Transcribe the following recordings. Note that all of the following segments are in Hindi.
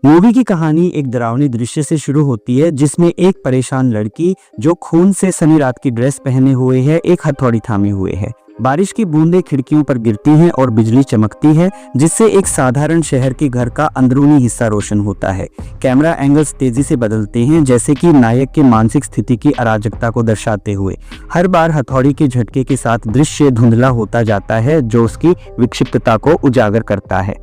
मूवी की कहानी एक डरावनी दृश्य से शुरू होती है जिसमें एक परेशान लड़की जो खून से सनी रात की ड्रेस पहने हुए है एक हथौड़ी थामे हुए है। बारिश की बूंदें खिड़कियों पर गिरती हैं और बिजली चमकती है जिससे एक साधारण शहर के घर का अंदरूनी हिस्सा रोशन होता है। कैमरा एंगल्स तेजी से बदलते हैं जैसे कि नायक के मानसिक स्थिति की अराजकता को दर्शाते हुए। हर बार हथौड़ी के झटके के साथ दृश्य धुंधला होता जाता है जो उसकी विक्षिप्तता को उजागर करता है।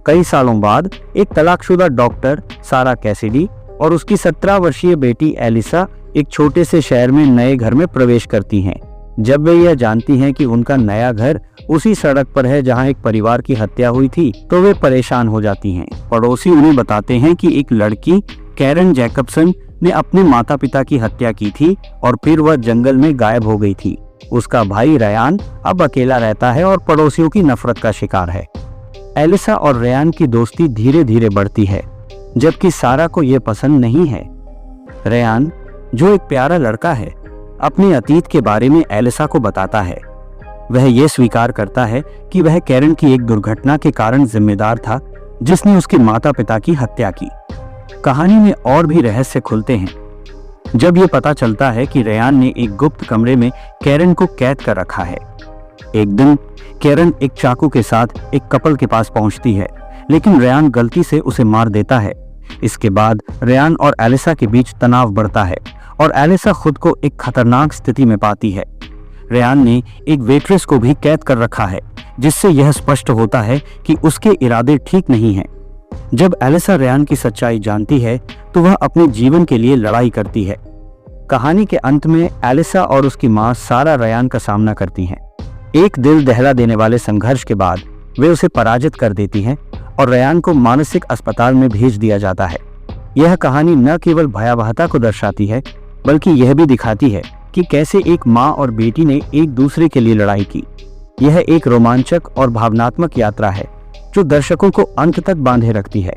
कई सालों बाद एक तलाकशुदा डॉक्टर सारा कैसिडी और उसकी 17 वर्षीय बेटी एलिसा एक छोटे से शहर में नए घर में प्रवेश करती हैं। जब वे यह जानती हैं कि उनका नया घर उसी सड़क पर है जहां एक परिवार की हत्या हुई थी तो वे परेशान हो जाती हैं। पड़ोसी उन्हें बताते हैं कि एक लड़की कैरन जैकबसन ने अपने माता पिता की हत्या की थी और फिर वह जंगल में गायब हो गई थी। उसका भाई रयान अब अकेला रहता है और पड़ोसियों की नफरत का शिकार है। एलिसा और रयान की दोस्ती धीरे धीरे बढ़ती है जबकि सारा को यह पसंद नहीं है। रयान, जो एक प्यारा लड़का है, अपने अतीत के बारे में एलिसा को बताता है। वह यह स्वीकार करता है कि वह कैरन की एक दुर्घटना के कारण जिम्मेदार था जिसने उसके माता पिता की हत्या की। कहानी में और भी रहस्य खुलते हैं जब यह पता चलता है कि रयान ने एक गुप्त कमरे में कैरन को कैद कर रखा है। एक दिन कैरन एक चाकू के साथ एक कपल के पास पहुंचती है लेकिन रयान गलती से उसे मार देता है। इसके बाद रयान और एलिसा के बीच तनाव बढ़ता है और एलिसा खुद को एक खतरनाक स्थिति में पाती है। रयान ने एक वेट्रेस को भी कैद कर रखा है जिससे यह स्पष्ट होता है कि उसके इरादे ठीक नहीं हैं। जब एलिसा रयान की सच्चाई जानती है तो वह अपने जीवन के लिए लड़ाई करती है। कहानी के अंत में एलिसा और उसकी मां सारा रयान का सामना करती हैं। एक दिल दहला देने वाले संघर्ष के बाद वे उसे पराजित कर देती हैं और रयान को मानसिक अस्पताल में भेज दिया जाता है। यह कहानी न केवल भयावहता को दर्शाती है बल्कि यह भी दिखाती है कि कैसे एक माँ और बेटी ने एक दूसरे के लिए लड़ाई की। यह एक रोमांचक और भावनात्मक यात्रा है जो दर्शकों को अंत तक बांधे रखती है।